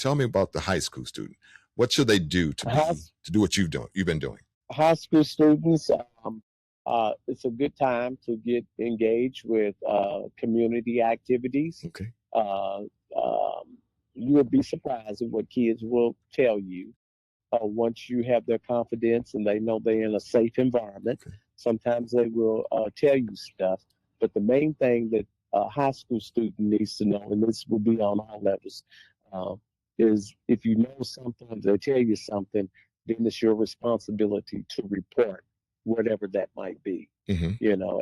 tell me about the high school student. What should they do to High, do what you've been doing? high school students, it's a good time to get engaged with community activities. Okay. Uh, um, you would be surprised at what kids will tell you once you have their confidence and they know they're in a safe environment. Okay. Sometimes they will tell you stuff, but the main thing that a high school student needs to know, and this will be on all levels, uh, is if you know something, they tell you something, then it's your responsibility to report whatever that might be. Hmm.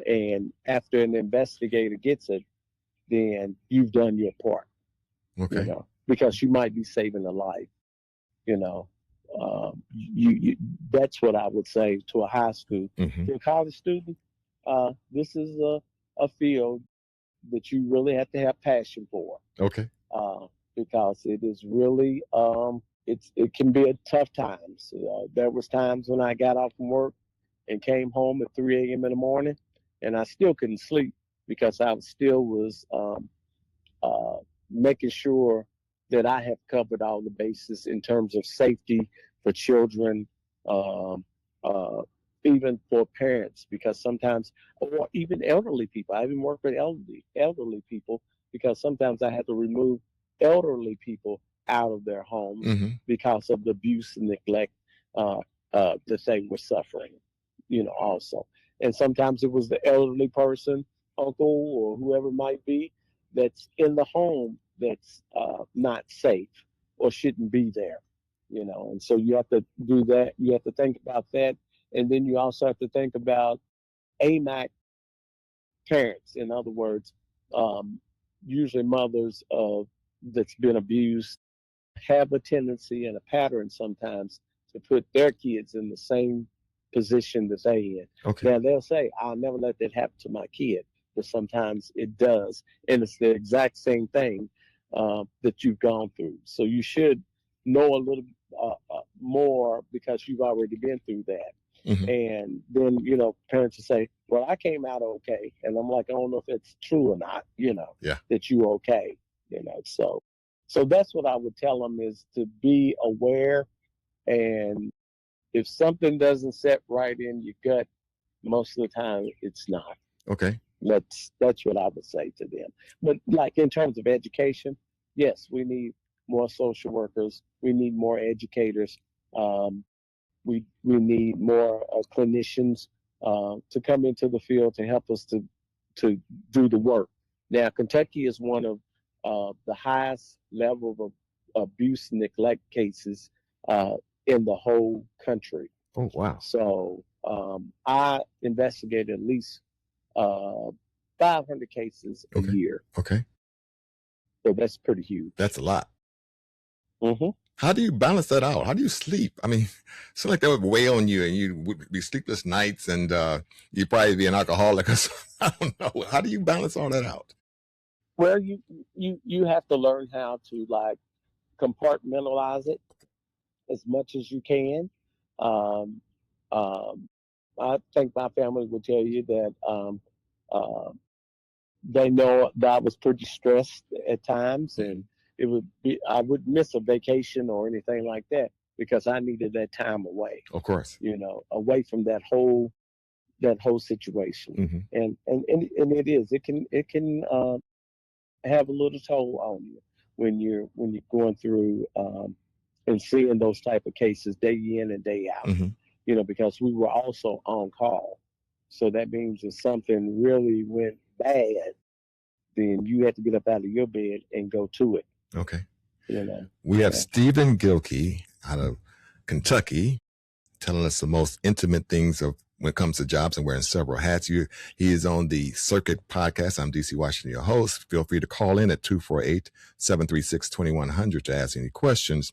And after an investigator gets it, then you've done your part, Okay. because you might be saving a life, you know. You that's what I would say to a high school. Hmm. To a college student, this is a field that you really have to have passion for, Okay. uh, because it is really it can be a tough times. There was times when I got off from work and came home at 3 a.m. in the morning, and I still couldn't sleep because I still was uh, making sure that I have covered all the bases in terms of safety for children, um, uh, even for parents, because sometimes, or even elderly people. I even work with elderly people because sometimes I have to remove elderly people out of their homes Hmm. because of the abuse and neglect uh, that they were suffering, also. And sometimes it was the elderly person, uncle or whoever it might be, that's in the home that's not safe or shouldn't be there, And so you have to do that. You have to think about that. And then you also have to think about AMAC parents. In other words, um, usually mothers of that's been abused have a tendency and a pattern sometimes to put their kids in the same position that they in. Okay. Now they'll say, "I'll never let that happen to my kid," but sometimes it does, and it's the exact same thing that you've gone through. So you should know a little more because you've already been through that. Hmm. And then, parents will say, "Well, I came out okay." And I'm like, "I don't know if it's true or not, Yeah. that you're okay, So that's what I would tell them is to be aware. And if something doesn't set right in your gut, most of the time it's not. Okay. That's what I would say to them. But like in terms of education, yes, we need more social workers. We need more educators. Um, we need more clinicians to come into the field to help us to do the work. Now, Kentucky is one of the highest level of abuse and neglect cases uh, in the whole country. Oh, wow. So I investigate at least uh, 500 cases a Okay. year. Okay. So that's pretty huge. That's a lot. Hmm. How do you balance that out? How do you sleep? I mean, it's like that would weigh on you and you would be sleepless nights and you'd probably be an alcoholic or something. I don't know. How do you balance all that out? Well, you have to learn how to like compartmentalize it as much as you can. Um, um, I think my family will tell you that uh, they know that I was pretty stressed at times, and I would miss a vacation or anything like that because I needed that time away, Of course. away from that whole situation. Hmm. And it can have a little toll on you when you're going through and seeing those type of cases day in and day out. Hmm. Because we were also on call, so that means if something really went bad, then you had to get up out of your bed and go to it. Okay. You know. We have So, Stephen Gilkey out of Kentucky telling us the most intimate things of when it comes to jobs and wearing several hats. He is on the Circuit podcast. I'm DC Washington, your host. Feel free to call in at 248-736-2100 to ask any questions.